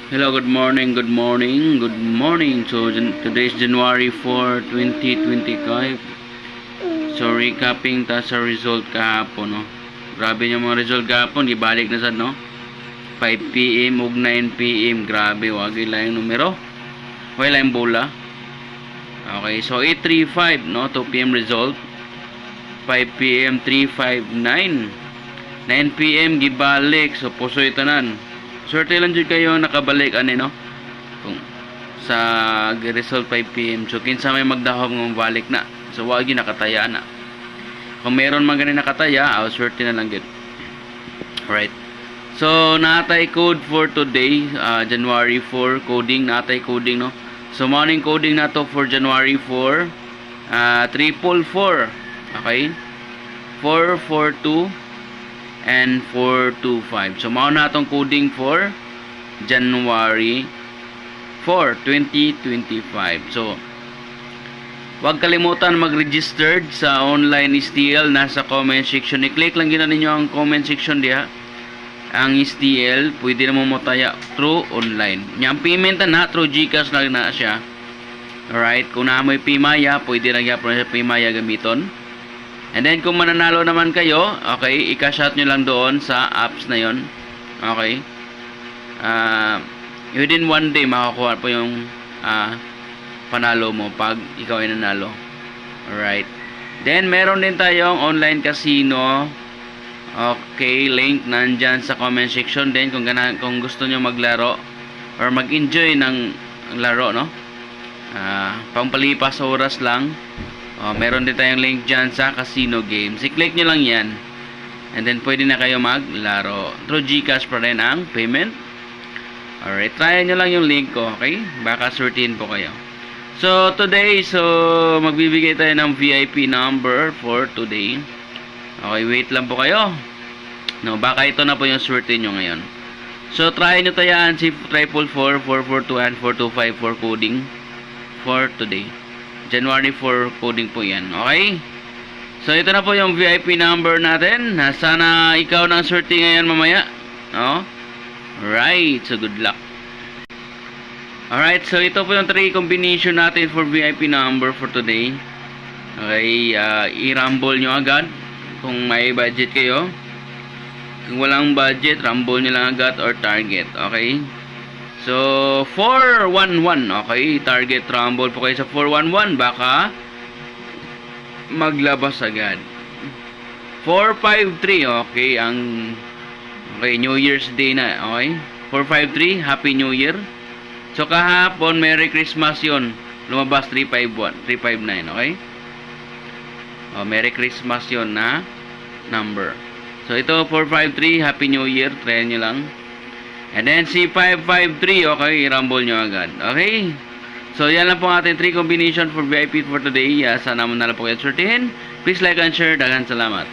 Hello, good morning, good morning, good morning. So, today is January 4, 2025. So, recapping ta sa result kahapon, no? Grabe yung mga result kahapon, ibalik na sad, no? 5 p.m. ug 9 p.m. Grabe, wagi lang yung numero. Wala yung bola. Okay, so 8:35, no? 2 p.m. result. 5 p.m. 3:59. 9 p.m. gibalik. So, pusoy tanan. Swerte lang dyan kayo nakabalik no? Kung sa result 5 p.m. So kinsa may magdahom ng balik na. So wag yun nakataya na. Kung meron man ganin nakataya, swerte na lang yun. Alright. So natay code for today, January 4 coding, natay coding, no? So morning coding na to for January 4, 444. Okay? 442 and 425. So mao na atong coding for January 4, 2025. So wag kalimutan mag-registered sa online STL, nasa comment section. I-click lang gina ninyo ang comment section diha. Ang STL pwede na mo motaya through online. Yang payment na through GCash lang na siya. Alright, kung na mo Pimaya, pwede na gyapon sa Pimaya gamiton. And then kung mananalo naman kayo, okay, i-cash out nyo lang doon sa apps na yon. Okay. Within one day makakuha po yung panalo mo pag ikaw ay nanalo. Alright. Then meron din tayong online casino. Okay, link nandyan sa comment section din kung gusto nyo maglaro or mag-enjoy ng laro, no? Pampalipas oras lang. Meron din tayong link dyan sa casino games. I-click nyo lang yan. And then, pwede na kayo maglaro. Through GCash pa rin ang payment. Alright, try nyo lang yung link ko. Okay? Baka sortiin po kayo. So, today, magbibigay tayo ng VIP number for today. Okay, wait lang po kayo. No, baka ito na po yung sortiin nyo ngayon. So, try nyo tayaan si 444, 442, and 425 for coding for today. January 4 coding po yan. Okay? So, ito na po yung VIP number natin. Sana ikaw na ang swerte ngayon mamaya. No? Right. So, good luck. Alright. So, ito po yung 3 combination natin for VIP number for today. Okay. I-rumble nyo agad kung may budget kayo. Kung walang budget, rumble nyo lang agad or target. Okay? So, 411. Okay, target rumble po kayo sa 411. Baka maglabas agad. 453. Okay, New Year's Day na. Okay, 453. Happy New Year. So, kahapon, Merry Christmas yun. Lumabas 351, 359. Okay? Merry Christmas yun na number. So, ito 453. Happy New Year. Try nyo lang. And then si 553, okay, i-rumble nyo agad. Okay? So, yan lang po ang ating 3 combination for VIP for today. Sana mo na lang po kayo sortihin. Please like and share. Daghang salamat.